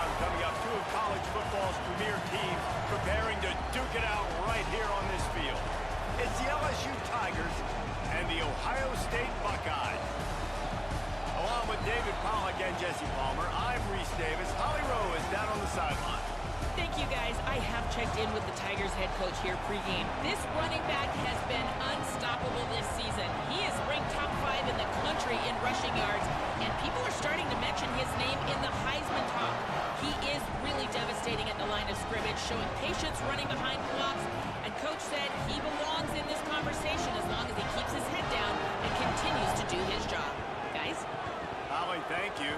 showdown coming up. Two of college football's premier teams preparing to duke it out right here on this field. It's the LSU Tigers and the Ohio State Buckeyes. Along with David Pollack and Jesse Palmer, I'm Reese Davis. Holly Rowe is down on the sideline. Thank you, guys. I have checked in with the Tigers head coach here pregame. This running back has been unstoppable this season. He is ranked top 5 in the country in rushing yards, and people are starting to mention his name in the Heisman talk. He is really devastating at the line of scrimmage, showing patience running behind blocks, and coach said he belongs in this conversation as long as he keeps his head down and continues to do his job. Guys? Holly, thank you.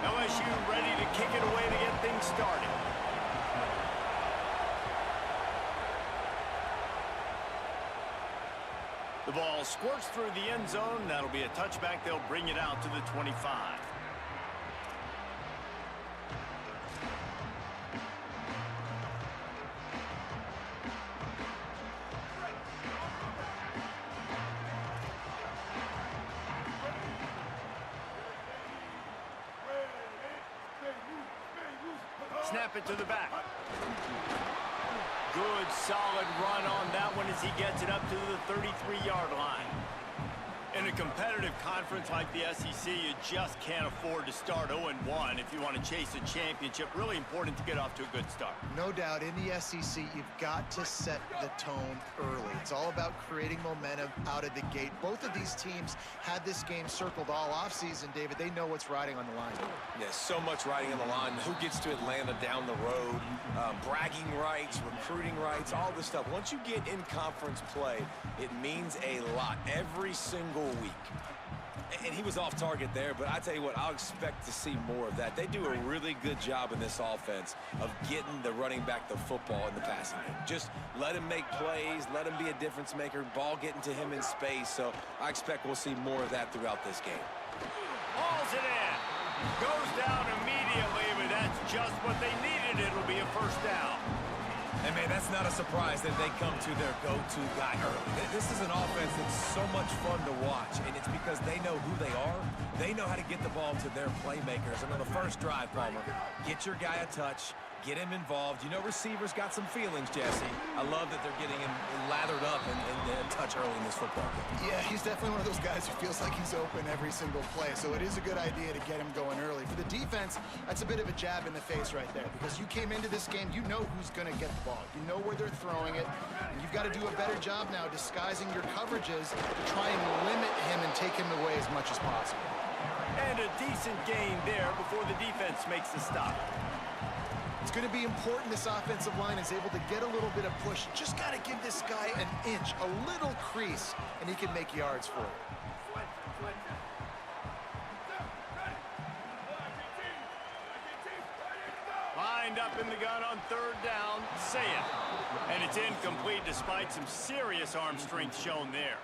LSU ready to kick it away to get things started. The ball squirts through the end zone. That'll be a touchback. They'll bring it out to the 25. Snap it to the back. Good, solid run on that one as he gets it up to the 33-yard line. In a competitive conference like the SEC, you just can't afford to start 0-1 if you want to chase a championship. Really important to get off to a good start. No doubt, in the SEC, you've got to set the tone early. It's all about creating momentum out of the gate. Both of these teams had this game circled all offseason, David. They know what's riding on the line. Yes, so much riding on the line. Who gets to Atlanta down the road, bragging rights, recruiting rights, all this stuff. Once you get in conference play, it means a lot every single week. And he was off target there, but I tell you what, I'll expect to see more of that. They do a really good job in this offense of getting the running back the football in the passing game. Just let him make plays, let him be a difference maker, ball getting to him in space. So I expect we'll see more of that throughout this game. Hauls it in. Goes down immediately, but that's just what they needed. It'll be a first down. And, man, that's not a surprise that they come to their go-to guy early. This is an offense that's so much fun to watch, and it's because they know who they are. They know how to get the ball to their playmakers. And on the first drive, Palmer, get your guy a touch, get him involved. You know receivers got some feelings, Jesse. I love that they're getting him lathered up and touch early in this football game. Yeah, he's definitely one of those guys who feels like he's open every single play, so it is a good idea to get him going early. For the defense, that's a bit of a jab in the face right there, because you came into this game, you know who's going to get the ball. You know where they're throwing it, and you've got to do a better job now disguising your coverages to try and limit him and take him away as much as possible. And a decent gain there before the defense makes the stop. It's going to be important this offensive line is able to get a little bit of push. Just got to give this guy an inch, a little crease, and he can make yards for it. Lined up in the gun on third down, say it. And it's incomplete despite some serious arm strength shown there.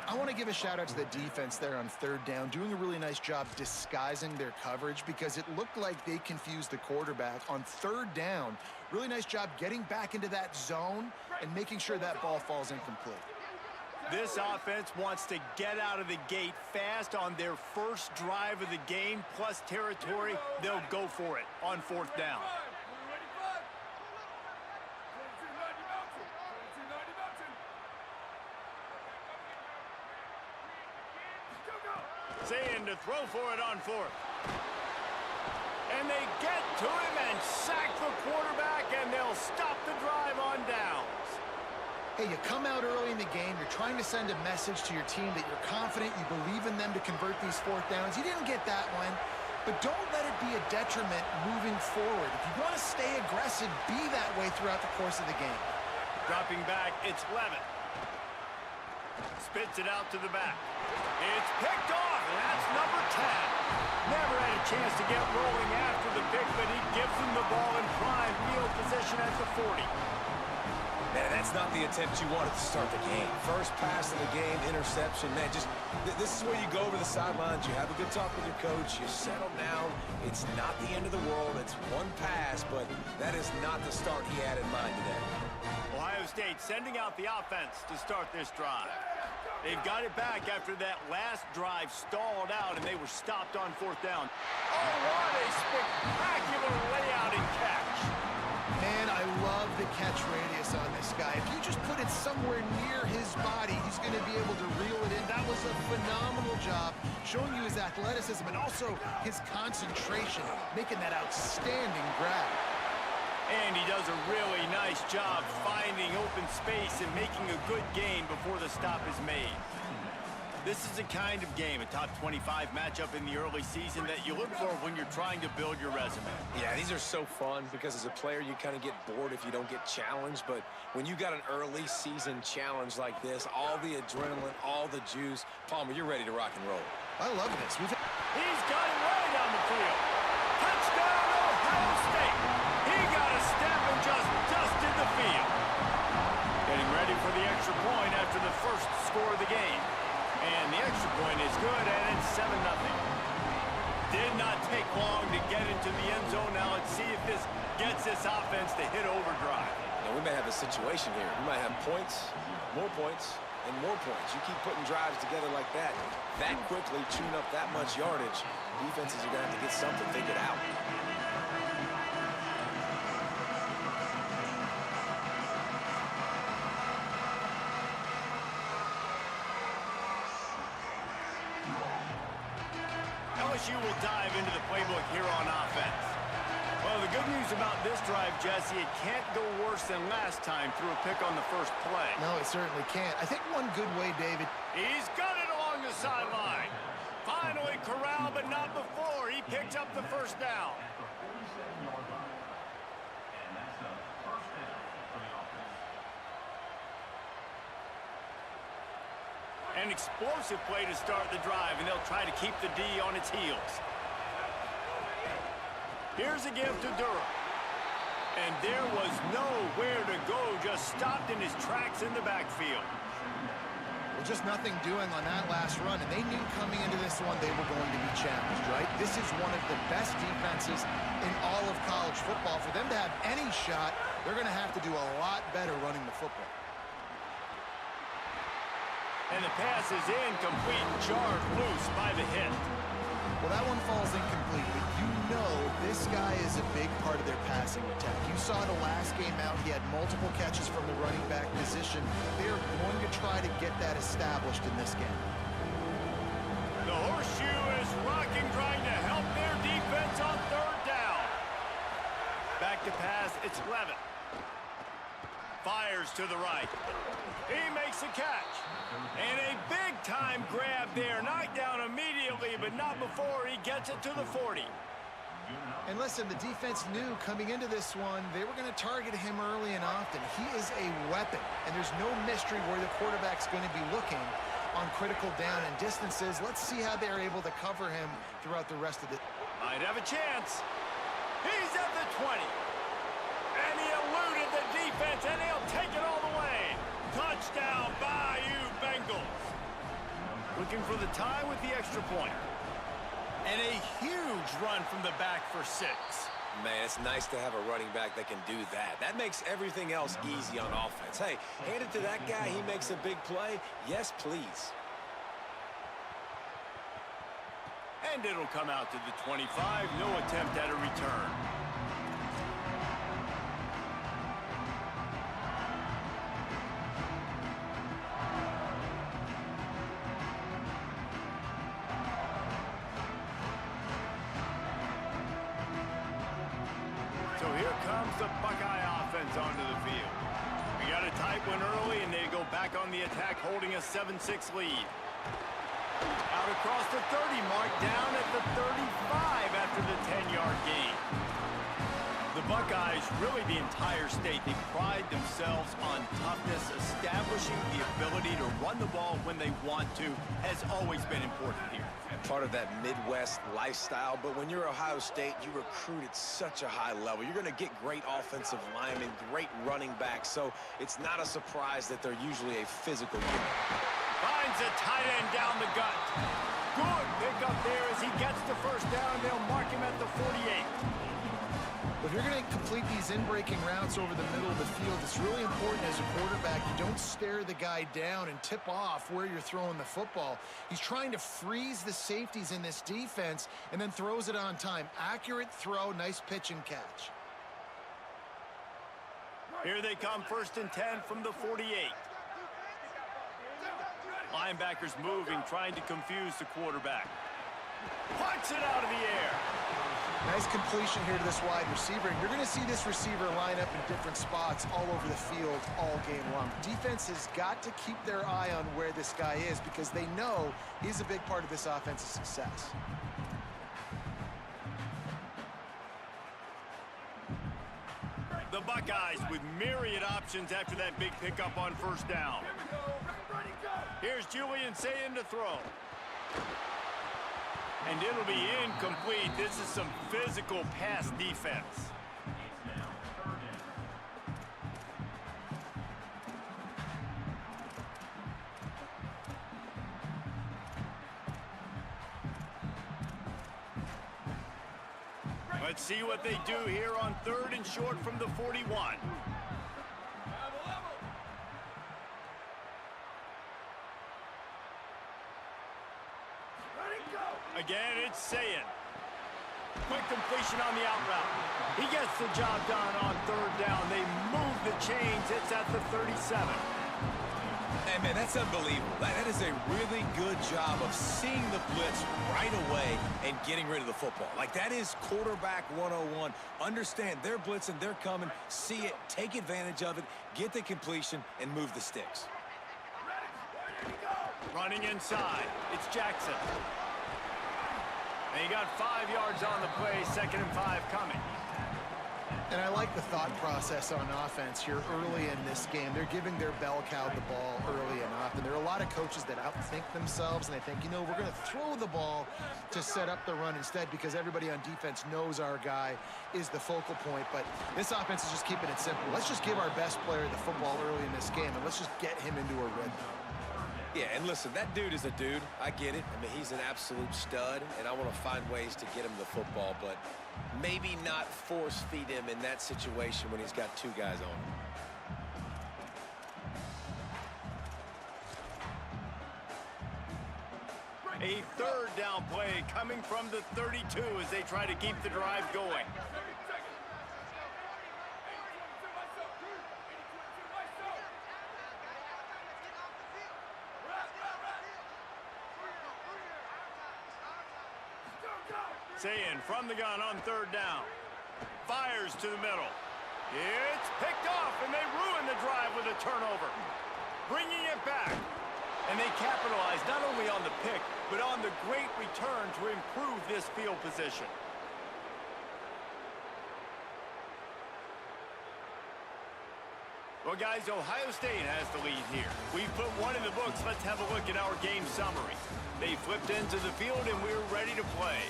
I want to give a shout out to the defense there on third down, doing a really nice job disguising their coverage because it looked like they confused the quarterback on third down. Really nice job getting back into that zone and making sure that ball falls incomplete. This offense wants to get out of the gate fast on their first drive of the game, plus territory. They'll go for it on fourth down. Saying to throw for it on fourth. And they get to him and sack the quarterback, and they'll stop the drive on downs. Hey, you come out early in the game, you're trying to send a message to your team that you're confident, you believe in them to convert these fourth downs. You didn't get that one, but don't let it be a detriment moving forward. If you want to stay aggressive, be that way throughout the course of the game. Dropping back, it's Levitt. Spits it out to the back. It's picked off, and that's number 10. Never had a chance to get rolling after the pick, but he gives him the ball in prime field position at the 40. Man, that's not the attempt you wanted to start the game. First pass of the game, interception. Man, this is where you go over the sidelines. You have a good talk with your coach. You settle down. It's not the end of the world. It's one pass, but that is not the start he had in mind today. Ohio State sending out the offense to start this drive. They've got it back after that last drive stalled out, and they were stopped on 4th down. Oh, what a spectacular layout and catch. Man, I love the catch radius on this guy. If you just put it somewhere near his body, he's going to be able to reel it in. That was a phenomenal job, showing you his athleticism and also his concentration, making that outstanding grab. And he does a really nice job finding open space and making a good gain before the stop is made. This is the kind of game, a top 25 matchup in the early season, that you look for when you're trying to build your resume. Yeah, these are so fun because as a player, you kind of get bored if you don't get challenged. But when you got an early season challenge like this, all the adrenaline, all the juice, Palmer, you're ready to rock and roll. I love this. He's got it right down the field. Touchdown, Ohio State. He got a step and just dusted the field. Getting ready for the extra point after the first score of the game. And the extra point is good, and it's 7-0. Did not take long to get into the end zone. Now let's see if this gets this offense to hit overdrive. Now, we may have a situation here. We might have points, and more points. You keep putting drives together like that quickly, chewing up that much yardage, defenses are going to have to get something figured out. LSU will dive into the playbook here on offense. Well, the good news about this drive, Jesse, it can't go worse than last time through a pick on the first play. No, it certainly can't. I think one good way, David. He's got it along the sideline. Finally corralled, but not before. He picked up the first down. An explosive play to start the drive, and they'll try to keep the D on its heels. Here's a give to Durham. And there was nowhere to go, just stopped in his tracks in the backfield. Well, just nothing doing on that last run, and they knew coming into this one they were going to be challenged, right? This is one of the best defenses in all of college football. For them to have any shot, they're going to have to do a lot better running the football. And the pass is incomplete, jarred loose by the hit. Well, that one falls incomplete, but you know this guy is a big part of their passing attack. You saw the last game out, he had multiple catches from the running back position. They're going to try to get that established in this game. The horseshoe is rocking, trying to help their defense on 3rd down. Back to pass, it's Levitt. Fires to the right. He makes a catch. And a big-time grab there. Knocked down immediately, but not before he gets it to the 40. And listen, the defense knew coming into this one, they were going to target him early and often. He is a weapon, and there's no mystery where the quarterback's going to be looking on critical down and distances. Let's see how they're able to cover him throughout the rest of the... Might have a chance. He's at the 20. And he eluded the defense, and he'll take it all the way. Touchdown, Bayou Bengals. Looking for the tie with the extra point. And a huge run from the back for 6. Man, it's nice to have a running back that can do that. That makes everything else easy on offense. Hey, hand it to that guy, he makes a big play. Yes, please. And it'll come out to the 25. No attempt at a return. So here comes the Buckeye offense onto the field. We got a tight one early, and they go back on the attack, holding a 7-6 lead. Out across the 30 mark, down at the 35 after the 10-yard gain. The Buckeyes, really the entire state, they pride themselves on toughness. Establishing the ability to run the ball when they want to has always been important here. part of that Midwest lifestyle, but when you're Ohio State, you recruit at such a high level. You're going to get great offensive linemen, great running backs, so it's not a surprise that they're usually a physical unit. Finds a tight end down the gut. Good pickup there as he gets the first down. They'll mark him at the 48. If you're going to complete these in-breaking routes over the middle of the field, it's really important as a quarterback you don't stare the guy down and tip off where you're throwing the football. He's trying to freeze the safeties in this defense and then throws it on time. Accurate throw, nice pitch and catch. Here they come, 1st and 10 from the 48. Linebackers moving, trying to confuse the quarterback. Punts it out of the air. Nice completion here to this wide receiver. And you're going to see this receiver line up in different spots all over the field all game long. Defense has got to keep their eye on where this guy is because they know he's a big part of this offensive success. The Buckeyes with myriad options after that big pickup on 1st down. Here's Julian Sayin to throw. And it'll be incomplete. This is some physical pass defense. Let's see what they do here on 3rd and short from the 41. Again, it's Sayin. Quick completion on the out route. He gets the job done on 3rd down. They move the chains. It's at the 37. Hey, man, that's unbelievable. That is a really good job of seeing the blitz right away and getting rid of the football. Like, that is quarterback 101. Understand they're blitzing, they're coming, see it, take advantage of it, get the completion, and move the sticks. Running inside. It's Jackson. And he got 5 yards on the play, 2nd and 5 coming. And I like the thought process on offense here early in this game. They're giving their bell cow the ball early enough. And there are a lot of coaches that outthink themselves, and they think, you know, we're going to throw the ball to set up the run instead because everybody on defense knows our guy is the focal point. But this offense is just keeping it simple. Let's just give our best player the football early in this game, and let's just get him into a rhythm. Yeah, and listen, that dude is a dude. I get it. I mean, he's an absolute stud, and I want to find ways to get him the football, but maybe not force feed him in that situation when he's got 2 guys on him. A 3rd down play coming from the 32 as they try to keep the drive going. Sayin from the gun on 3rd down. Fires to the middle. It's picked off, and they ruin the drive with a turnover. Bringing it back. And they capitalize not only on the pick, but on the great return to improve this field position. Well, guys, Ohio State has the lead here. We've put one in the books. Let's have a look at our game summary. They flipped into the field, and we're ready to play.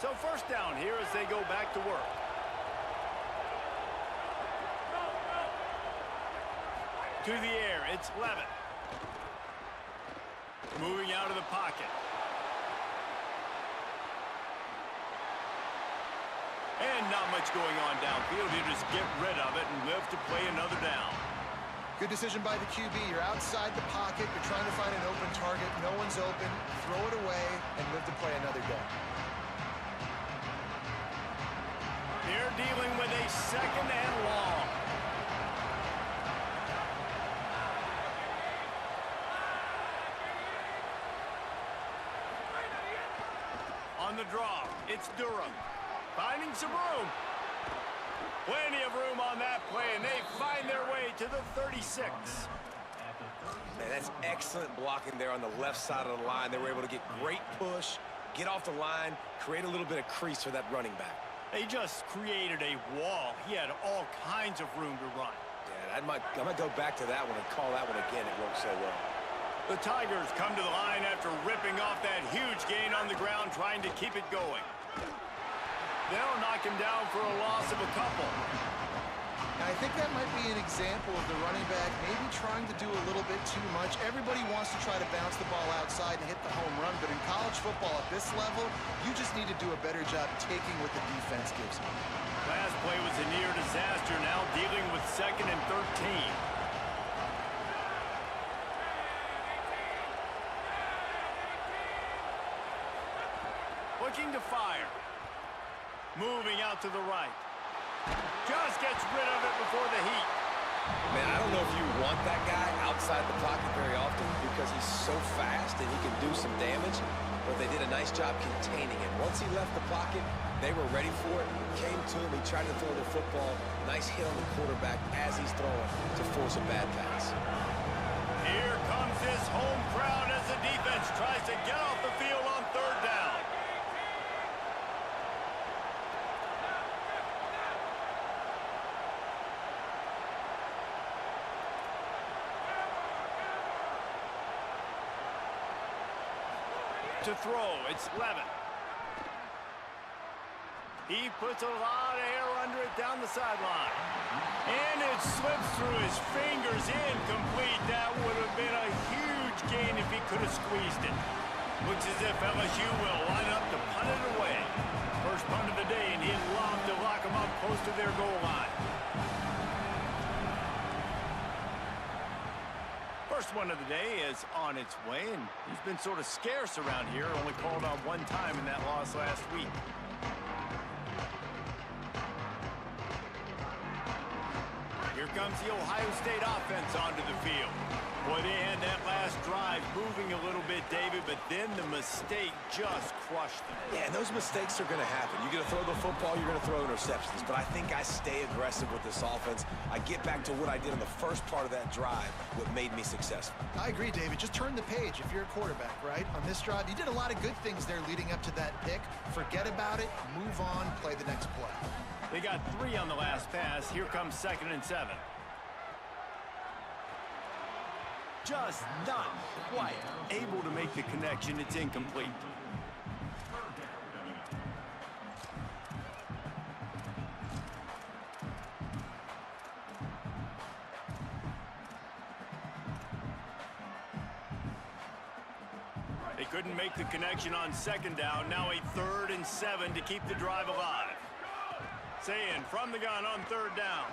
So 1st down here as they go back to work. To the air, it's Levitt. Moving out of the pocket. And not much going on downfield. You just get rid of it and live to play another down. Good decision by the QB. You're outside the pocket. You're trying to find an open target. No one's open. Throw it away and live to play another day. They're dealing with a 2nd and long. On the draw, it's Durham. Finding some room. Plenty of room on that play, and they find their way to the 36. Man, that's excellent blocking there on the left side of the line. They were able to get great push, get off the line, create a little bit of crease for that running back. They just created a wall. He had all kinds of room to run. Yeah, I might go back to that one and call that one again. It worked so well. The Tigers come to the line after ripping off that huge gain on the ground, trying to keep it going. They'll knock him down for a loss of a couple. Now, I think that might be an example of the running back maybe trying to do a little bit too much. Everybody wants to try to bounce the ball outside and hit the home run, but in college football at this level, you just need to do a better job taking what the defense gives you. Last play was a near disaster, now dealing with 2nd and 13. Looking to fire. Moving out to the right. Just gets rid of it before the heat. Man, I don't know if you want that guy outside the pocket very often because he's so fast and he can do some damage, but they did a nice job containing him. Once he left the pocket, they were ready for it, came to him, he tried to throw the football. Nice hit on the quarterback as he's throwing to force a bad pass. Here comes this home crowd as the defense tries to get off the field on 3rd down. To throw, it's Levin. He puts a lot of air under it down the sideline. And it slips through his fingers, incomplete. That would have been a huge gain if he could have squeezed it. Looks as if LSU will line up to punt it away. First punt of the day, and he'd love to lock them up close to their goal line. First one of the day is on its way, and he's been sort of scarce around here, only called on one time in that loss last week. Here comes the Ohio State offense onto the field. Boy, they had that last drive moving a little bit, David, but then the mistake just crushed them. Yeah, and those mistakes are going to happen. You're going to throw the football, you're going to throw interceptions, but I think I stay aggressive with this offense. I get back to what I did in the first part of that drive, what made me successful. I agree, David. Just turn the page if you're a quarterback, right? On this drive, you did a lot of good things there leading up to that pick. Forget about it, move on, play the next play. They got 3 on the last pass. Here comes 2nd and 7. Just not quite able to make the connection. It's incomplete. They couldn't make the connection on 2nd down. Now a 3rd and 7 to keep the drive alive. Saying from the gun on 3rd down.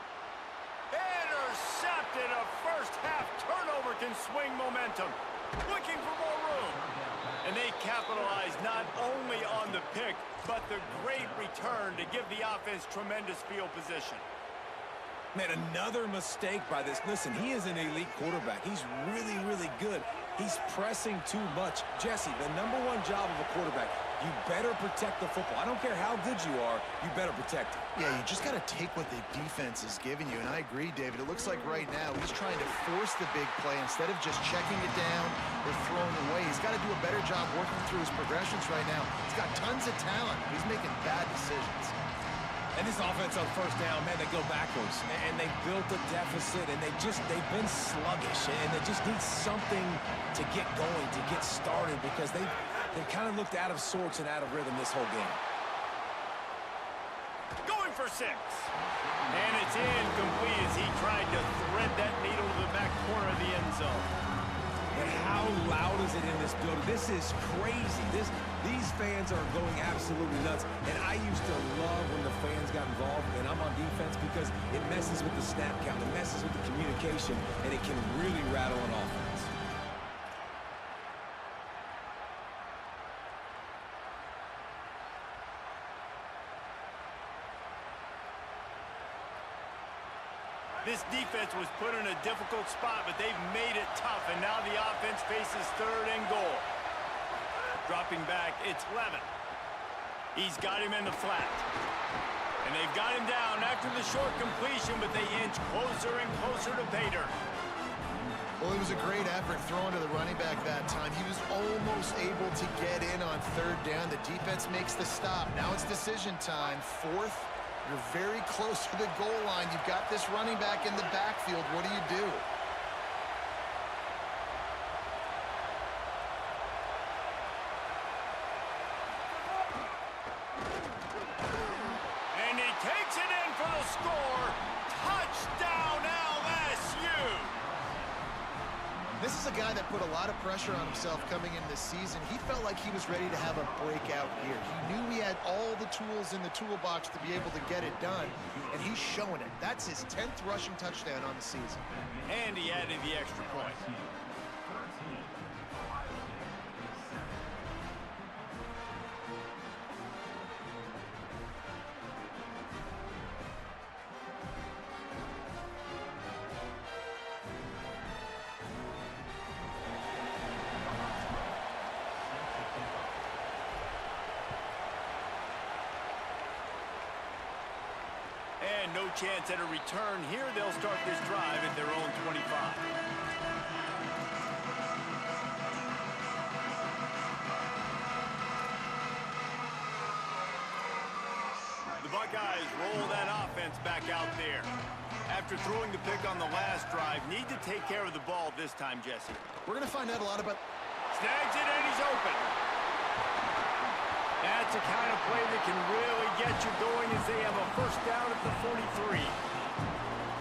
Intercepted. A first half turnover can swing momentum. Looking for more room. And they capitalize not only on the pick, but the great return to give the offense tremendous field position. Man, another mistake by this. Listen, he is an elite quarterback. He's really, really good. He's pressing too much. Jesse, the #1 job of a quarterback, you better protect the football. I don't care how good you are, you better protect it. Yeah, you just got to take what the defense is giving you, and I agree, David. It looks like right now he's trying to force the big play instead of just checking it down or throwing it away. He's got to do a better job working through his progressions right now. He's got tons of talent. He's making bad decisions. And this offense on 1st down, man, they go backwards. And they built a deficit, and they've been sluggish. And they just need something to get going, to get started, because they kind of looked out of sorts and out of rhythm this whole game. Going for 6. And it's incomplete as he tried to thread that needle to the back corner of the end zone. And how loud is it in this building? This is crazy. These fans are going absolutely nuts. And I used to love when the fans got involved, and I'm on defense, because it messes with the snap count, it messes with the communication, and it can really rattle an offense. This defense was put in a difficult spot, but they've made it tough, and now the offense faces 3rd and goal. Dropping back, it's Levin. He's got him in the flat. And they've got him down after the short completion, but they inch closer and closer to pay dirt. Well, Well, it was a great effort throwing to the running back that time. He was almost able to get in on third down. The defense makes the stop. Now it's decision time. Fourth, you're very close to the goal line. You've got this running back in the backfield. What do you do? And he takes it in for the score. Touchdown, LSU! This is a guy that put a lot of pressure on himself coming in this season. He felt like he was ready to have a breakout year. He knew he had all the tools in the toolbox to be able to get it done, and he's showing it. That's his 10th rushing touchdown on the season. And he added the extra point. And no chance at a return here. They'll start this drive at their own 25. The Buckeyes roll that offense back out there. After throwing the pick on the last drive, need to take care of the ball this time, Jesse. We're going to find out a lot about... Snags it and he's open. That's the kind of play that can really get you going as they have a first down at the 43.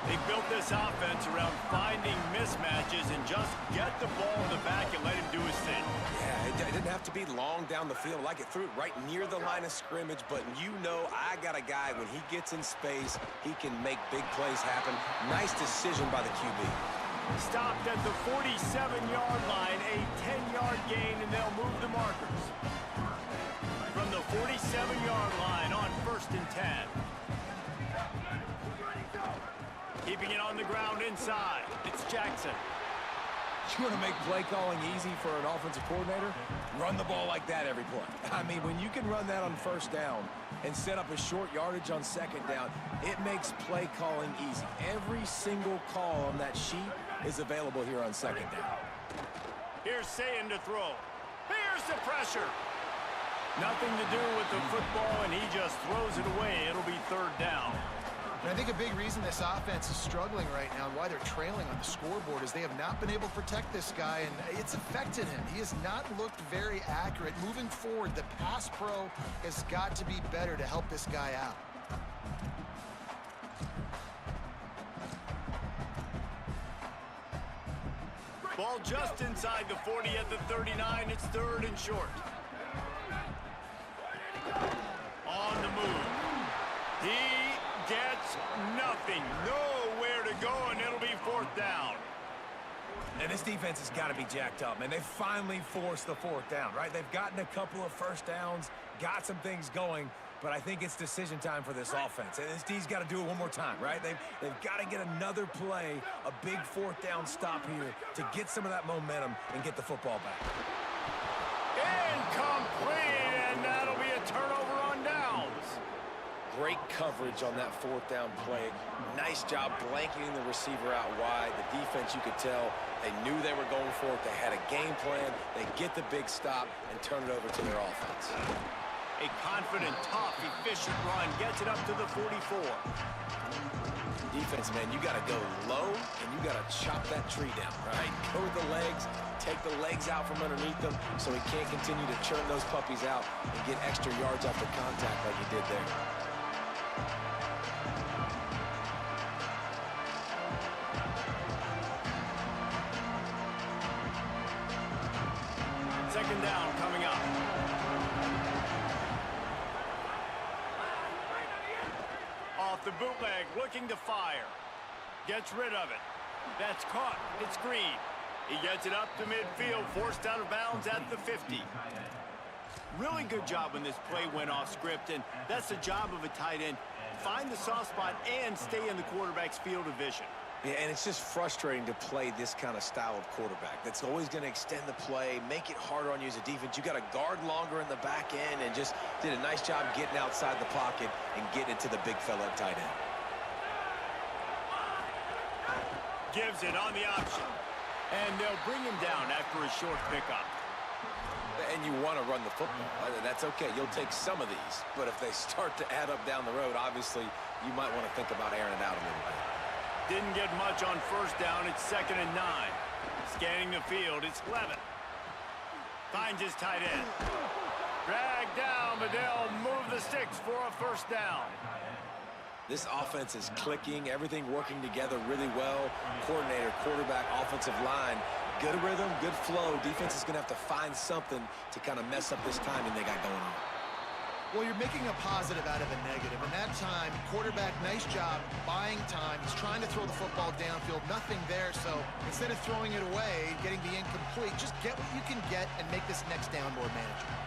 They built this offense around finding mismatches and just get the ball in the back and let him do his thing. Yeah, it didn't have to be long down the field. Like it threw it right near the line of scrimmage, but you know I got a guy, when he gets in space, he can make big plays happen. Nice decision by the QB. Stopped at the 47-yard line, a 10-yard gain, and they'll move the markers. From the 47-yard line on 1st and 10. Keeping it on the ground inside. It's Jackson. You want to make play calling easy for an offensive coordinator? Run the ball like that every play. I mean, when you can run that on first down and set up a short yardage on second down, it makes play calling easy. Every single call on that sheet is available here on second down. Here's Sayin to throw. Here's the pressure. Nothing to do with the football, and he just throws it away. It'll be 3rd down. And I think a big reason this offense is struggling right now and why they're trailing on the scoreboard is they have not been able to protect this guy, and it's affected him. He has not looked very accurate. Moving forward, the pass pro has got to be better to help this guy out. Ball just inside the 40 at the 39. It's 3rd and short. On the move. He gets nothing. Nowhere to go, and it'll be 4th down. And this defense has got to be jacked up, man. They finally forced the 4th down, right? They've gotten a couple of first downs, got some things going, but I think it's decision time for this offense. And this D's got to do it one more time, right? They've got to get another play, a big 4th down stop here to get some of that momentum and get the football back. Incomplete, and that'll be a turnover on downs. Great coverage on that 4th down play. Nice job blanketing the receiver out wide. The defense, you could tell, they knew they were going for it. They had a game plan. They get the big stop and turn it over to their offense. A confident, tough, efficient run gets it up to the 44. Defense, man, you got to go low, and you got to chop that tree down, right? Go with the legs, take the legs out from underneath them so he can't continue to churn those puppies out and get extra yards after contact like he did there. 2nd down coming up. Off the bootleg, looking to fire. Gets rid of it. That's caught. It's Green. He gets it up to midfield, forced out of bounds at the 50. Really good job when this play went off script, and that's the job of a tight end. Find the soft spot and stay in the quarterback's field of vision. Yeah, and it's just frustrating to play this kind of style of quarterback. That's always going to extend the play, make it harder on you as a defense. You got to guard longer in the back end, and just did a nice job getting outside the pocket and getting it to the big fella at tight end. Gives it on the option. And they'll bring him down after a short pickup. And you want to run the football. That's okay. You'll take some of these. But if they start to add up down the road, obviously, you might want to think about airing it out a little bit. Didn't get much on first down. It's 2nd and 9. Scanning the field. It's Levin. Finds his tight end. Dragged down, but they'll move the sticks for a first down. This offense is clicking. Everything working together really well. Coordinator, quarterback, offensive line. Good rhythm, good flow. Defense is going to have to find something to kind of mess up this timing they got going on. Well, you're making a positive out of a negative. And that time, quarterback, nice job, buying time. He's trying to throw the football downfield. Nothing there, so instead of throwing it away, getting the incomplete, just get what you can get and make this next down more manageable.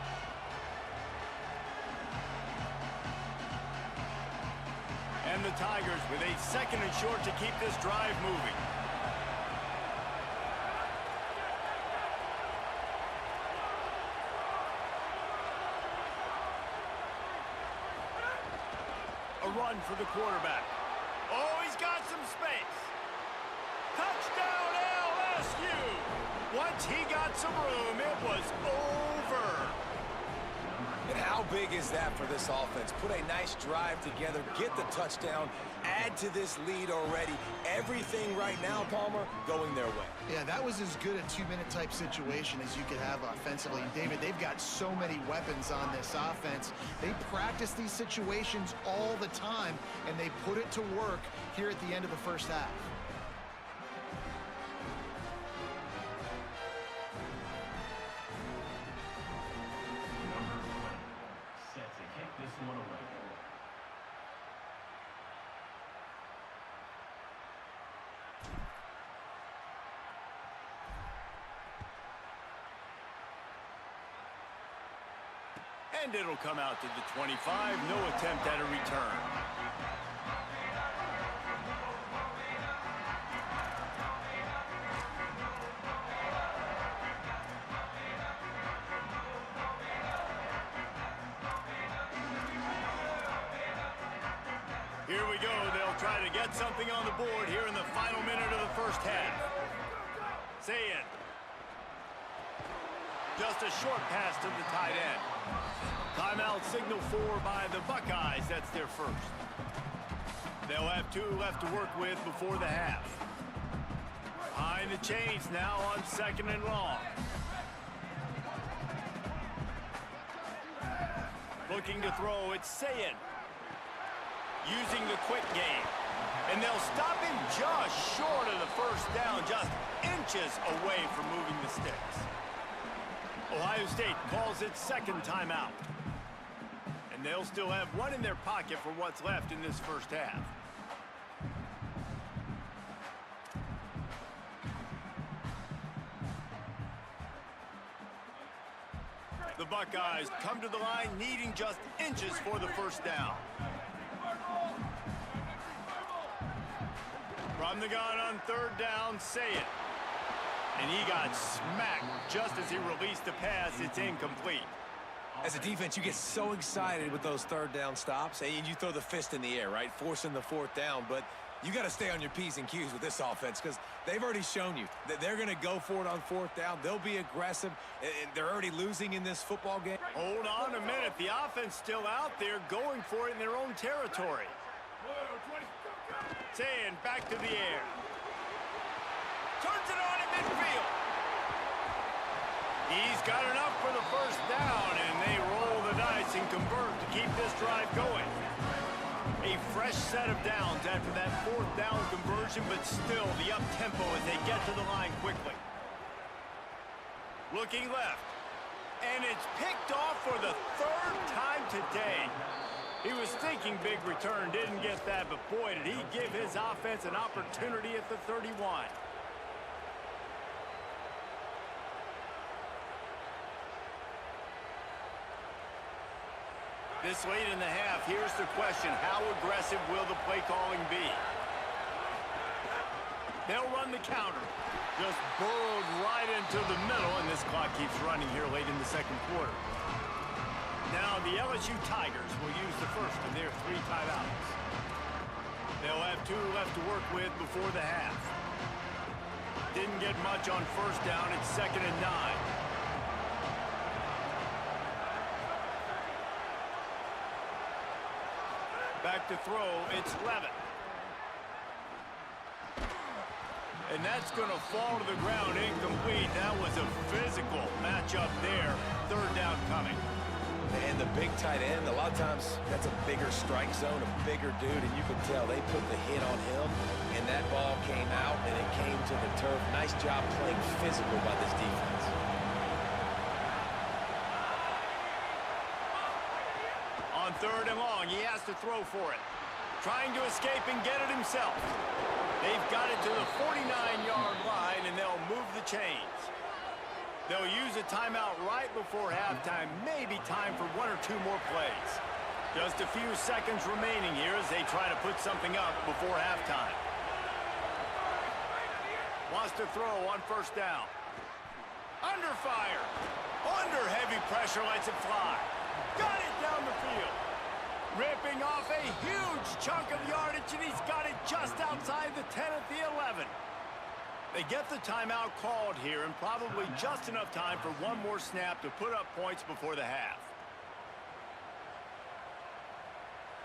And the Tigers with a 2nd and short to keep this drive moving. A run for the quarterback. Oh, he's got some space. Touchdown LSU. Once he got some room, it was over. And how big is that for this offense? Put a nice drive together, get the touchdown, add to this lead already. Everything right now, Palmer, going their way. Yeah, that was as good a 2-minute type situation as you could have offensively. And David, they've got so many weapons on this offense. They practice these situations all the time, and they put it to work here at the end of the first half. And it'll come out to the 25. No attempt at a return. Here we go. They'll try to get something on the board here in the final minute of the first half. Say it. Just a short pass to the tight end. Timeout signal for by the Buckeyes. That's their first. They'll have 2 left to work with before the half. Behind the chains now on 2nd and long. Looking to throw, it's Sayin. Using the quick game. And they'll stop him just short of the first down, just inches away from moving the sticks. Ohio State calls its 2nd timeout. And they'll still have 1 in their pocket for what's left in this first half. The Buckeyes come to the line needing just inches for the first down. From the gun on 3rd down, say it. And he got smacked just as he released the pass. It's incomplete. As a defense, you get so excited with those 3rd down stops, and you throw the fist in the air, right? Forcing the 4th down, but you got to stay on your P's and Q's with this offense because they've already shown you that they're going to go for it on 4th down. They'll be aggressive, and they're already losing in this football game. Hold on a minute. The offense still out there going for it in their own territory. Saying back to the air. Turns it on in midfield. He's got enough for the first down, and they roll the dice and convert to keep this drive going. A fresh set of downs after that 4th down conversion, but still the up-tempo as they get to the line quickly. Looking left. And it's picked off for the 3rd time today. He was thinking big return, didn't get that, but boy, did he give his offense an opportunity at the 31. This late in the half, here's the question. How aggressive will the play calling be? They'll run the counter. Just burrowed right into the middle, and this clock keeps running here late in the 2nd quarter. Now the LSU Tigers will use the first of their 3 timeouts. They'll have 2 left to work with before the half. Didn't get much on first down. It's 2nd and 9. Back to throw. It's Levitt. And that's going to fall to the ground incomplete. That was a physical matchup there. 3rd down coming. And the big tight end, a lot of times that's a bigger strike zone, a bigger dude, and you can tell they put the hit on him, and that ball came out, and it came to the turf. Nice job playing physical by this defense. On 3rd and long, he has to throw for it. Trying to escape and get it himself. They've got it to the 49-yard line, and they'll move the chains. They'll use a timeout right before halftime, maybe time for 1 or 2 more plays. Just a few seconds remaining here as they try to put something up before halftime. Wants to throw on 1st down. Under fire. Under heavy pressure, lets it fly. Got it down the field. Ripping off a huge chunk of yardage, and he's got it just outside the 10 at the 11. They get the timeout called here, and probably just enough time for 1 more snap to put up points before the half.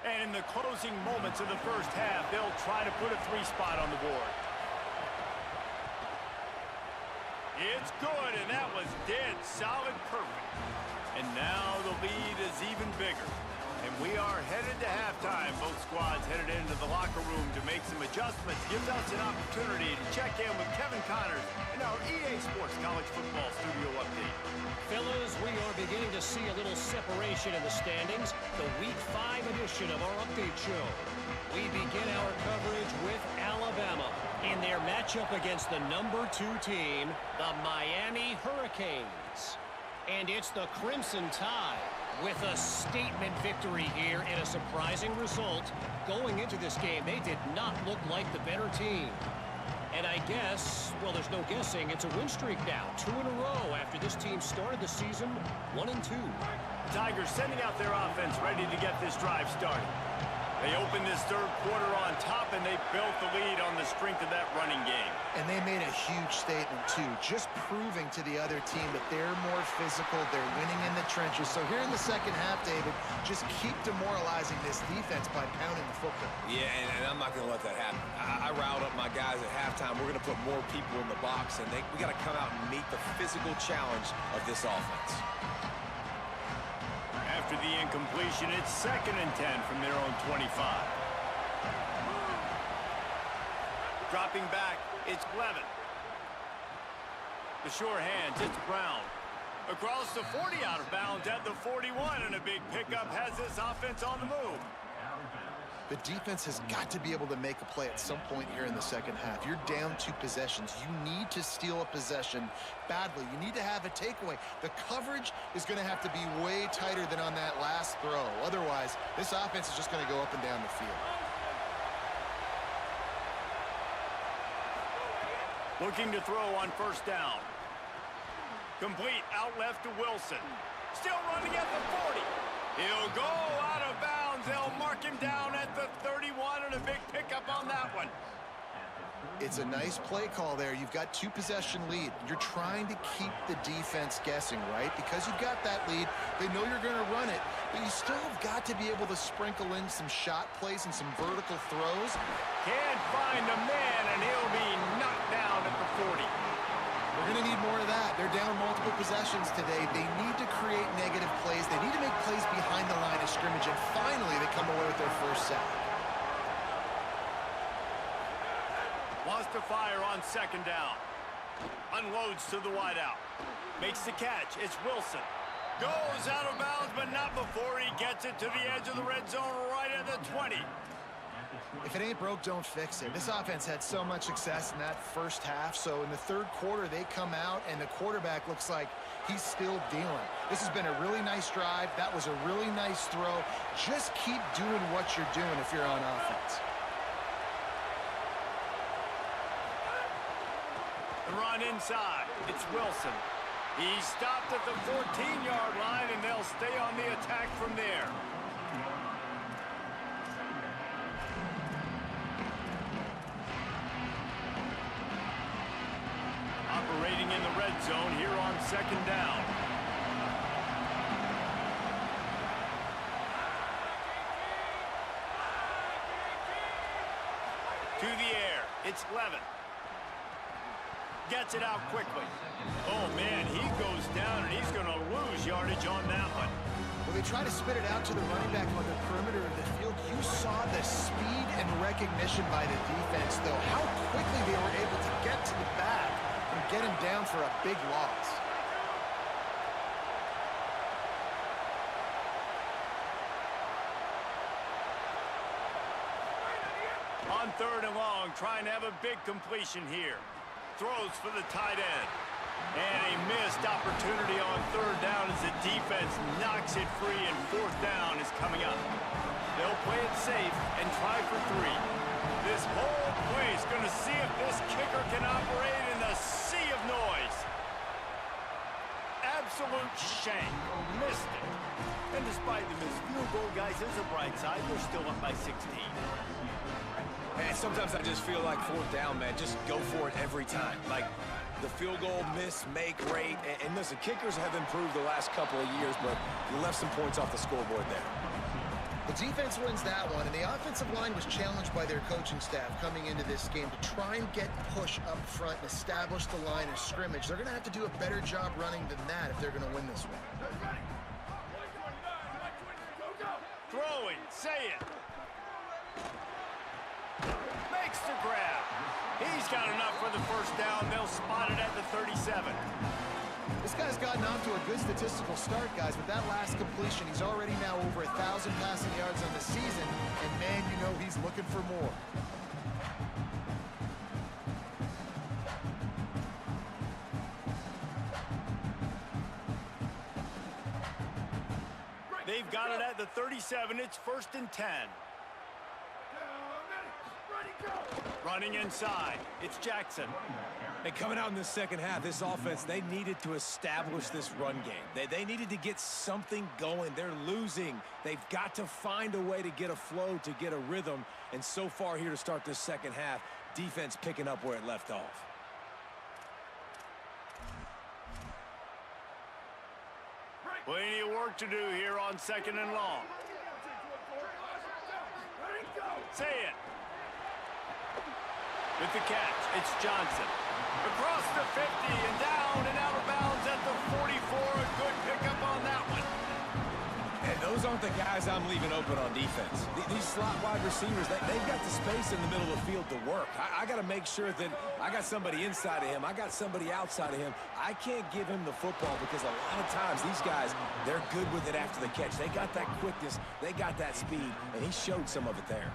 And in the closing moments of the first half, they'll try to put a 3-spot on the board. It's good, and that was dead solid perfect. And now the lead is even bigger. And we are headed to halftime. Both squads headed into the locker room to make some adjustments. Gives us an opportunity to check in with Kevin Connors in our EA Sports College Football Studio Update. Fellas, we are beginning to see a little separation in the standings. The Week 5 edition of our update show. We begin our coverage with Alabama in their matchup against the number 2 team, the Miami Hurricanes. And it's the Crimson Tide with a statement victory here and a surprising result. Going into this game, they did not look like the better team. And I guess, well, there's no guessing, it's a win streak now. 2 in a row after this team started the season 1-2. Tigers sending out their offense ready to get this drive started. They opened this 3rd quarter on top, and they built the lead on the strength of that running game. And they made a huge statement, too, just proving to the other team that they're more physical, they're winning in the trenches. So here in the second half, David, just keep demoralizing this defense by pounding the football. Yeah, and I'm not going to let that happen. I riled up my guys at halftime. We're going to put more people in the box, and we got to come out and meet the physical challenge of this offense. After the incompletion, it's 2nd and 10 from their own 25. Dropping back, it's Levitt. The sure hands, it's Brown. Across the 40, out of bounds at the 41, and a big pickup has this offense on the move. The defense has got to be able to make a play at some point here in the second half. You're down 2 possessions. You need to steal a possession badly. You need to have a takeaway. The coverage is going to have to be way tighter than on that last throw. Otherwise, this offense is just going to go up and down the field. Looking to throw on 1st down. Complete out left to Wilson. Still running at the 40. He'll go out of bounds. They'll mark him down at the 31, and a big pickup on that one. It's a nice play call there. You've got 2-possession lead. You're trying to keep the defense guessing, right? Because you've got that lead, they know you're going to run it, but you still have got to be able to sprinkle in some shot plays and some vertical throws. Can't find a man, and he'll be knocked down at the 40. We're going to need more of that. They're down multiple possessions today. They need to create negative plays. They need to make plays behind the line of scrimmage, and finally they come away with their first sack. Wants to fire on 2nd down. Unloads to the wideout. Makes the catch. It's Wilson. Goes out of bounds, but not before he gets it to the edge of the red zone right at the 20. If it ain't broke, don't fix it. This offense had so much success in that first half, so in the 3rd quarter, they come out, and the quarterback looks like he's still dealing. This has been a really nice drive. That was a really nice throw. Just keep doing what you're doing if you're on offense. The run inside. It's Wilson. He stopped at the 14-yard line, and they'll stay on the attack from there. second down. To the air. It's Levin. Gets it out quickly. Oh, man, he goes down, and he's going to lose yardage on that one. Well, they try to spit it out to the running back on the perimeter of the field. You saw the speed and recognition by the defense, though. How quickly they were able to get to the back and get him down for a big loss. On third and long, trying to have a big completion here. Throws for the tight end. And a missed opportunity on third down as the defense knocks it free, and fourth down is coming up. They'll play it safe and try for 3. This whole play is going to see if this kicker can operate in the sea of noise. Absolute shank. Missed it. And despite the missed field goal, guys, there's a bright side. They're still up by 16. And sometimes I just feel like fourth down, man, just go for it every time. Like the field goal miss, make rate. And listen, kickers have improved the last couple of years, but you left some points off the scoreboard there. The defense wins that one, and the offensive line was challenged by their coaching staff coming into this game to try and get push up front and establish the line of scrimmage. They're going to have to do a better job running than that if they're going to win this one. Throwing, say it. Makes the grab. He's got enough for the first down. They'll spot it at the 37. This guy's gotten off to a good statistical start, guys. With that last completion, he's already now over 1,000 passing yards on the season. And, man, you know he's looking for more. They've got it at the 37. It's 1st and 10. Running inside. It's Jackson. And coming out in the second half, this offense, they needed to establish this run game. They needed to get something going. They're losing. They've got to find a way to get a flow, to get a rhythm. And so far here to start this second half, defense picking up where it left off. Plenty of work to do here on 2nd and long. Say it. With the catch, it's Johnson. Across the 50 and down and out of bounds at the 44. A good pickup on that one. And those aren't the guys I'm leaving open on defense. These slot wide receivers, they've got the space in the middle of the field to work. I got to make sure that I got somebody inside of him. I got somebody outside of him. I can't give him the football because a lot of times these guys, they're good with it after the catch. They got that quickness. They got that speed, and he showed some of it there.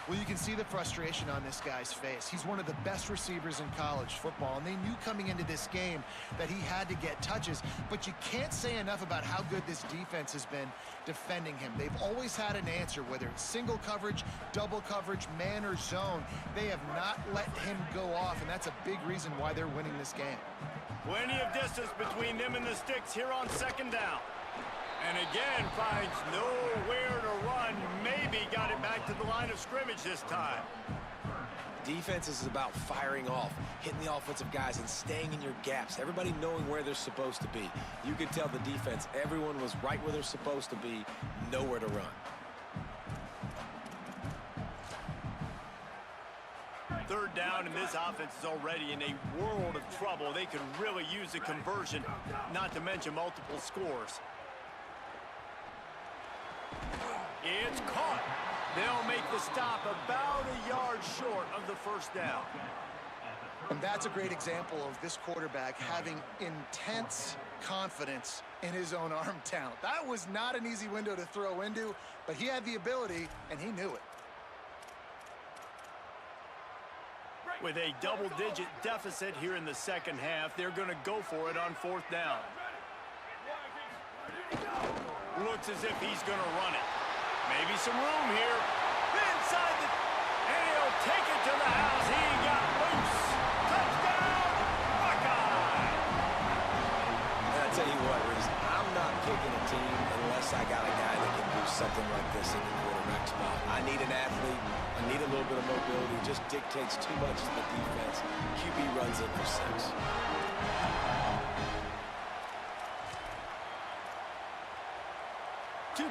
Well, you can see the frustration on this guy's face. He's one of the best receivers in college football, and they knew coming into this game that he had to get touches, but you can't say enough about how good this defense has been defending him. They've always had an answer, whether it's single coverage, double coverage, man or zone. They have not let him go off, and that's a big reason why they're winning this game. Plenty of distance between them and the sticks here on 2nd down. And again, finds nowhere to run. Maybe got it back to the line of scrimmage this time. Defense is about firing off, hitting the offensive guys, and staying in your gaps. Everybody knowing where they're supposed to be. You could tell the defense, everyone was right where they're supposed to be, nowhere to run. 3rd down, and this offense is already in a world of trouble. They could really use a conversion, not to mention multiple scores. It's caught. They'll make the stop about a yard short of the 1st down. And that's a great example of this quarterback having intense confidence in his own arm talent. That was not an easy window to throw into, but he had the ability, and he knew it. With a double-digit deficit here in the second half, they're going to go for it on 4th down. Looks as if he's going to run it. Maybe some room here. Inside the... And he'll take it to the house. He got loose. Touchdown, Buckeye! And I tell you what, Reese, I'm not picking a team unless I got a guy that can do something like this in the quarterback spot. I need an athlete. I need a little bit of mobility. It just dictates too much to the defense. QB runs in for 6.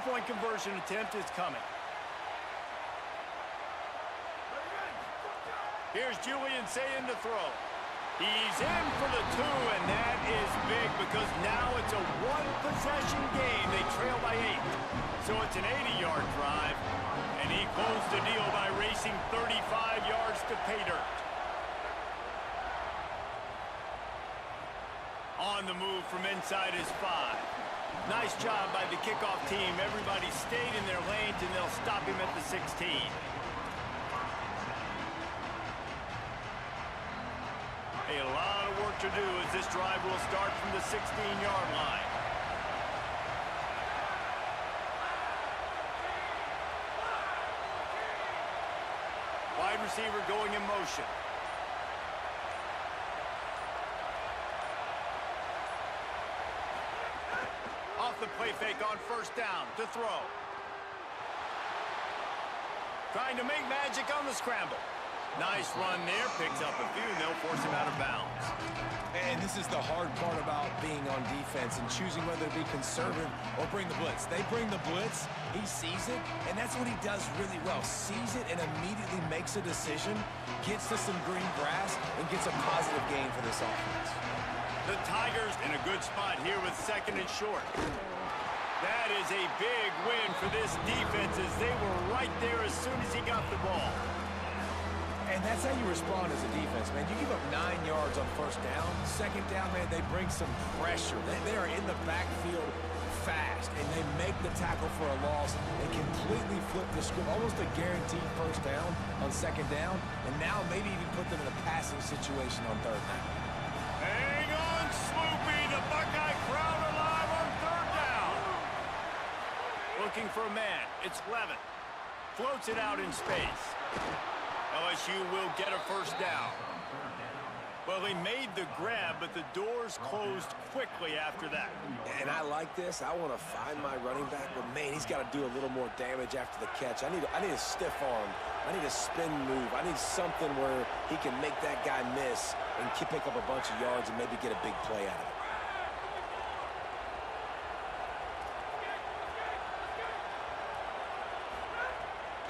two-point conversion attempt is coming. Here's Julian Sayin to throw. He's in for the two, and that is big because now it's a one-possession game. They trail by 8. So it's an 80-yard drive, and he closed the deal by racing 35 yards to pay dirt. On the move from inside his 5. Nice job by the kickoff team. Everybody stayed in their lanes, and they'll stop him at the 16. A lot of work to do as this drive will start from the 16-yard line. Wide receiver going in motion. Off the play fake on first down to throw. Trying to make magic on the scramble. Nice run there, picks up a few, and they'll force him out of bounds. And this is the hard part about being on defense and choosing whether to be conservative or bring the blitz. They bring the blitz, he sees it, and that's what he does really well. Sees it and immediately makes a decision, gets to some green grass, and gets a positive gain for this offense. The Tigers in a good spot here with second and short. That is a big win for this defense as they were right there as soon as he got the ball. And that's how you respond as a defense, man. You give up 9 yards on first down. Second down, man, they bring some pressure. They are in the backfield fast, and they make the tackle for a loss and completely flip the script. Almost a guaranteed first down on second down, and now maybe even put them in a passing situation on third down. Hang on, Sloopy. The Buckeye crowd alive on third down. Looking for a man. It's Levin. Floats it out in space. LSU will get a first down. Well, he made the grab, but the doors closed quickly after that. And I like this. I want to find my running back, but, man, he's got to do a little more damage after the catch. I need a stiff arm. I need a spin move. I need something where he can make that guy miss and pick up a bunch of yards and maybe get a big play out of it.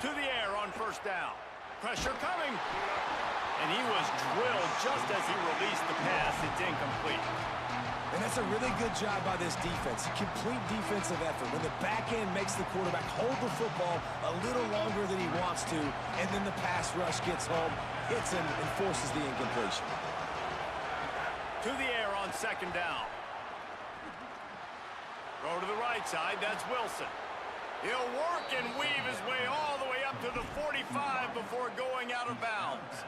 To the air on first down. Pressure coming. And he was drilled just as he released the pass. It's incomplete. And that's a really good job by this defense. A complete defensive effort. When the back end makes the quarterback hold the football a little longer than he wants to, and then the pass rush gets home, hits him, and forces the incompletion. To the air on second down. Throw to the right side. That's Wilson. He'll work and weave his way all the way up to the 45 before going out of bounds.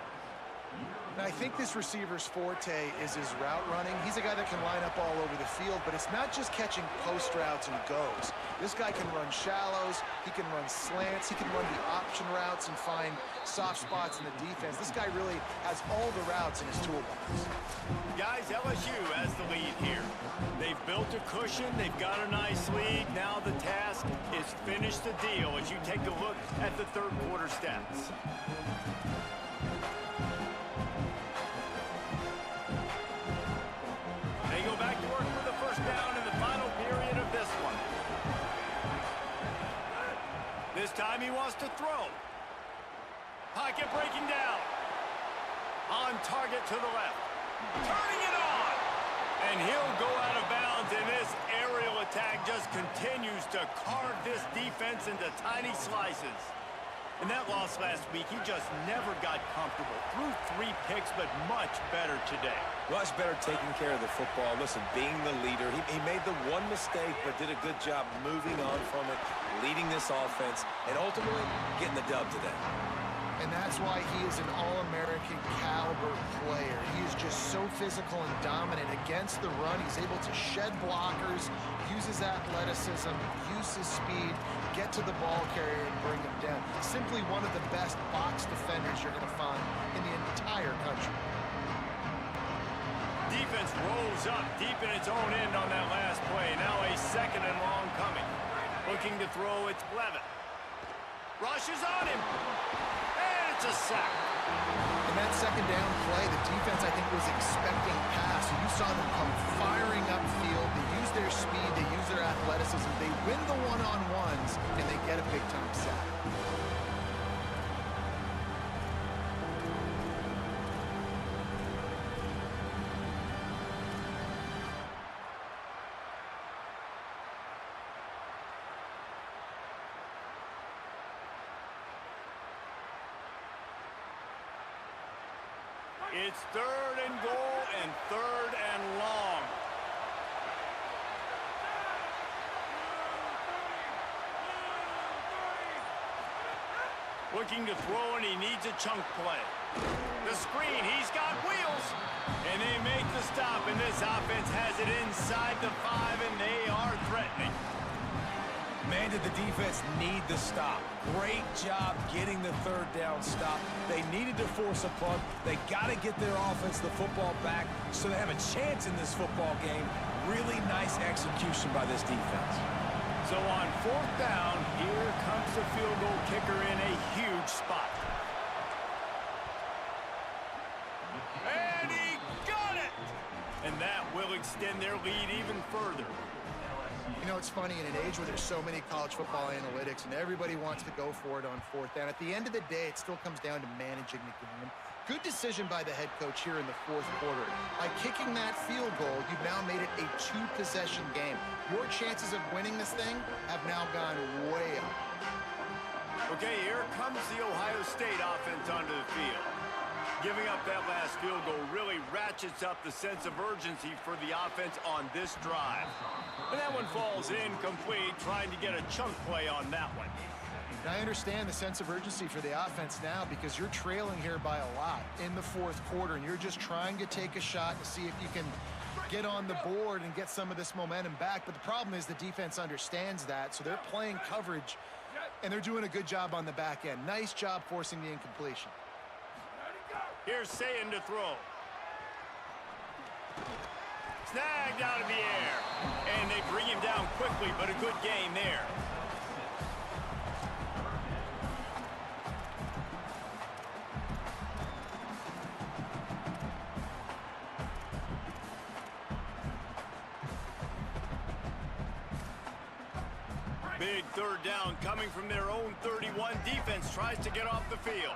And I think this receiver's forte is his route running. He's a guy that can line up all over the field, but it's not just catching post routes and goes. This guy can run shallows, he can run slants, he can run the option routes and find soft spots in the defense. This guy really has all the routes in his toolbox. Guys, LSU has the lead here. They've built a cushion, they've got a nice lead. Now the task is finish the deal as you take a look at the third quarter stats. They go back to work with the first down in the final period of this one. This time he wants to throw. Pocket breaking down. On target to the left. Turning it on. And he'll go out of bounds, and this aerial attack just continues to carve this defense into tiny slices. In that loss last week, he just never got comfortable. Threw 3 picks, but much better today. Much better taking care of the football. Listen, being the leader, he made the one mistake, but did a good job moving on from it, leading this offense, and ultimately getting the dub today. And that's why he is an All-American caliber player. He is just so physical and dominant against the run. He's able to shed blockers, use his athleticism, use his speed, get to the ball carrier and bring him down. Simply one of the best box defenders you're going to find in the entire country. Defense rolls up deep in its own end on that last play. Now a second and long coming. Looking to throw, it's Levin. Rushes on him. And it's a sack. In that second down play, the defense, I think, was expecting pass. So you saw them come firing upfield. They use their speed. They use their athleticism. They win the one-on-ones, and they get a big-time sack. It's 3rd and goal and 3rd and long. Looking to throw, and he needs a chunk play. The screen, he's got wheels. And they make the stop, and this offense has it inside the 5, and they are threatening. Man, did the defense need the stop. Great job getting the 3rd down stop. They needed to force a punt. They got to get their offense the football back so they have a chance in this football game. Really nice execution by this defense. So on 4th down, here comes the field goal kicker in a huge spot. And he got it! And that will extend their lead even further. You know, it's funny, in an age where there's so many college football analytics and everybody wants to go for it on 4th down, at the end of the day, it still comes down to managing the game. Good decision by the head coach here in the 4th quarter. By kicking that field goal, you've now made it a 2-possession game. Your chances of winning this thing have now gone way up. Okay, here comes the Ohio State offense onto the field. Giving up that last field goal really ratchets up the sense of urgency for the offense on this drive. And that one falls incomplete, trying to get a chunk play on that one. And I understand the sense of urgency for the offense now because you're trailing here by a lot in the 4th quarter, and you're just trying to take a shot to see if you can get on the board and get some of this momentum back. But the problem is the defense understands that, so they're playing coverage, and they're doing a good job on the back end. Nice job forcing the incompletion. Here's Sayin to throw. Snagged out of the air. And they bring him down quickly, but a good game there. Big 3rd down coming from their own 31. Defense tries to get off the field.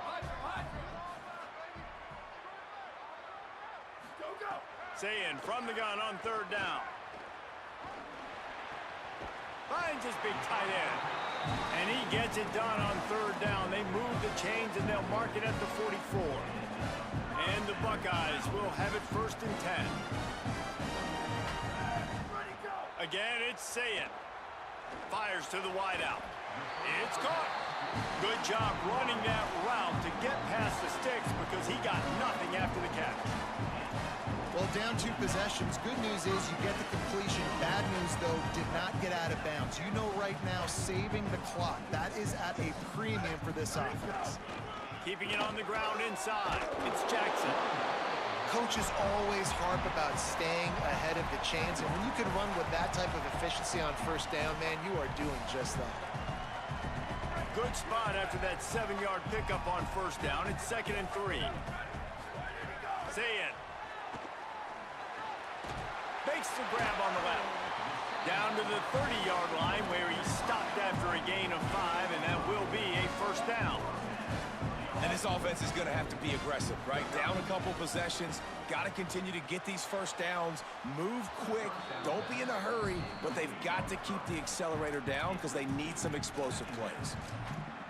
Sayin from the gun on 3rd down. Finds his big tight end. And he gets it done on 3rd down. They move the chains and they'll mark it at the 44. And the Buckeyes will have it 1st and 10. Again, it's Sayin. Fires to the wideout. It's caught. Good job running that route to get past the sticks because he got nothing after the catch. Well, down 2 possessions. Good news is you get the completion. Bad news, though, did not get out of bounds. You know right now, saving the clock. That is at a premium for this offense. Keeping it on the ground inside. It's Jackson. Coaches always harp about staying ahead of the chains, and when you can run with that type of efficiency on 1st down, man, you are doing just that. Good spot after that 7-yard pickup on 1st down. It's 2nd and 3. Sayin. Makes the grab on the left. Down to the 30-yard line where he stopped after a gain of 5, and that will be a 1st down. And this offense is going to have to be aggressive, right? Down a couple possessions. Got to continue to get these 1st downs. Move quick. Don't be in a hurry. But they've got to keep the accelerator down because they need some explosive plays.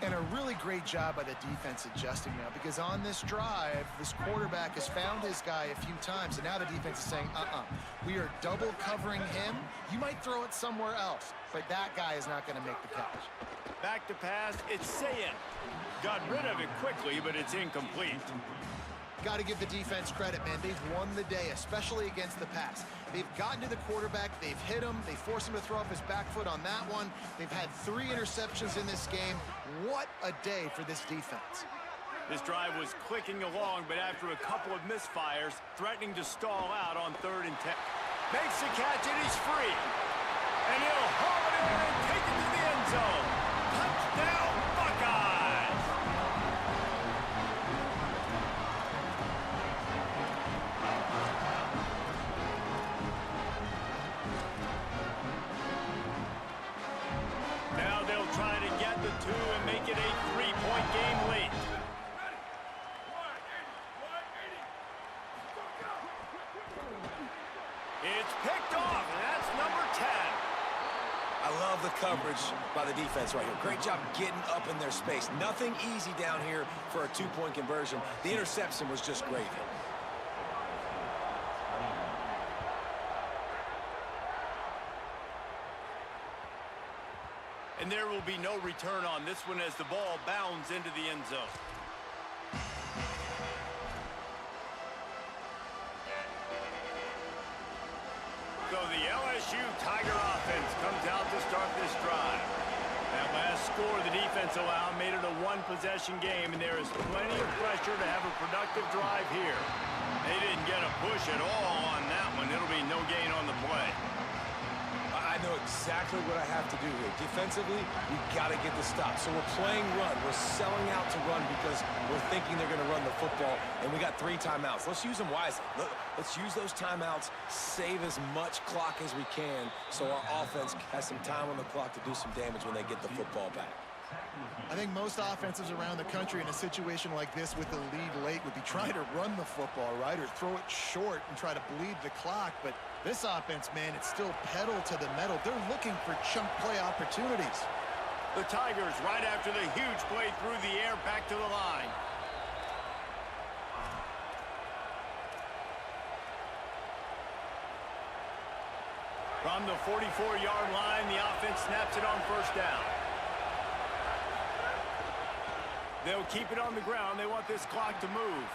And a really great job by the defense adjusting now, because on this drive, this quarterback has found his guy a few times, and now the defense is saying, we are double covering him. You might throw it somewhere else, but that guy is not going to make the catch. Back to pass, it's Sayin. Got rid of it quickly, but it's incomplete. Got to give the defense credit, man. They've won the day, especially against the pass. They've gotten to the quarterback. They've hit him. They forced him to throw off his back foot on that one. They've had 3 interceptions in this game. What a day for this defense. This drive was clicking along, but after a couple of misfires, threatening to stall out on 3rd and 10. Makes the catch, and he's free. And he'll haul it in and take it to the end zone. Touchdown, Buckeyes! coverage by the defense right here. Great job getting up in their space. Nothing easy down here for a two-point conversion. The interception was just great. And there will be no return on this one as the ball bounds into the end zone. So the LSU Tiger offense comes out to start this drive. That last score the defense allowed made it a one-possession game, and there is plenty of pressure to have a productive drive here. They didn't get a push at all on that one. It'll be no gain on the play. I know exactly what I have to do here. Defensively, we got to get the stop. So we're playing run. We're selling out to run because we're thinking they're going to run the football, and we got 3 timeouts. Let's use them wisely. Let's use those timeouts, save as much clock as we can so our offense has some time on the clock to do some damage when they get the football back. I think most offenses around the country in a situation like this with the lead late would be trying to run the football, right, or throw it short and try to bleed the clock. But this offense, man, it's still pedal to the metal. They're looking for chunk play opportunities. The Tigers, right after the huge play through the air, back to the line. From the 44-yard line, the offense snaps it on first down. They'll keep it on the ground. They want this clock to move.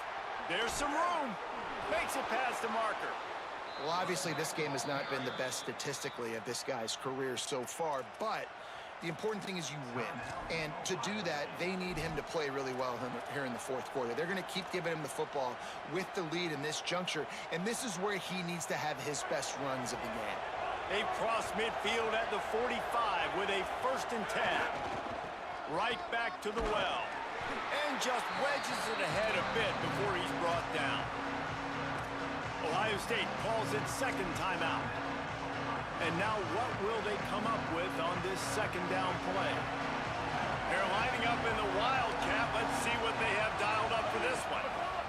There's some room. Makes it past the marker. Well, obviously, this game has not been the best statistically of this guy's career so far, but the important thing is you win. And to do that, they need him to play really well here in the fourth quarter. They're going to keep giving him the football with the lead in this juncture, and this is where he needs to have his best runs of the game. They've crossed midfield at the 45 with a 1st and 10. Right back to the well. And just wedges it ahead a bit before he's brought down. Ohio State calls its second timeout. And now what will they come up with on this second down play? They're lining up in the Wildcat. Let's see what they have dialed up for this one.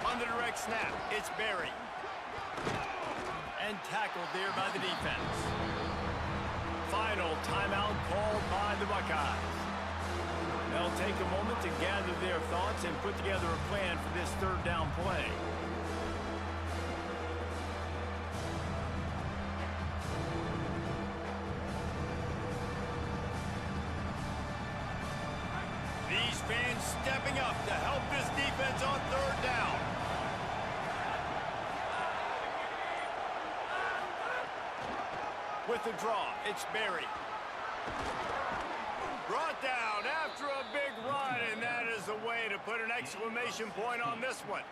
On the direct snap, it's Berry. And tackled there by the defense. Final timeout called by the Buckeyes. They'll take a moment to gather their thoughts and put together a plan for this third down play. These fans stepping up to help this defense on third down. With the draw, it's Berry. Brought down after a big run, and that is a way to put an exclamation point on this one.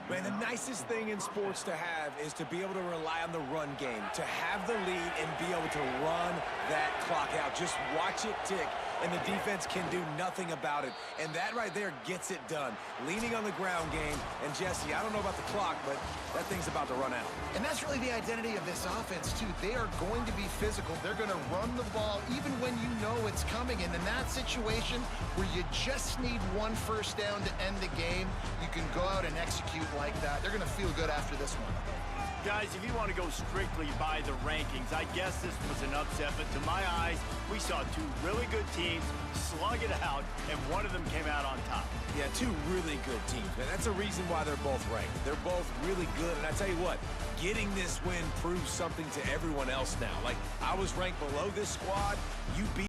Man, the nicest thing in sports to have is to be able to rely on the run game, to have the lead and be able to run that clock out. Just watch it tick, and the defense can do nothing about it. And that right there gets it done. Leaning on the ground game, and Jesse, I don't know about the clock, but that thing's about to run out. And that's really the identity of this offense, too. They are going to be physical. They're going to run the ball even when you know it's coming. And in that situation where you just need 1 first down to end the game, you can go out and execute like that. They're going to feel good after this one. Guys, if you want to go strictly by the rankings, I guess this was an upset, but to my eyes, we saw 2 really good teams slug it out, and one of them came out on top. Yeah, 2 really good teams, man. That's a reason why they're both ranked. They're both really good, and I tell you what, getting this win proves something to everyone else now. Like, I was ranked below this squad. You beat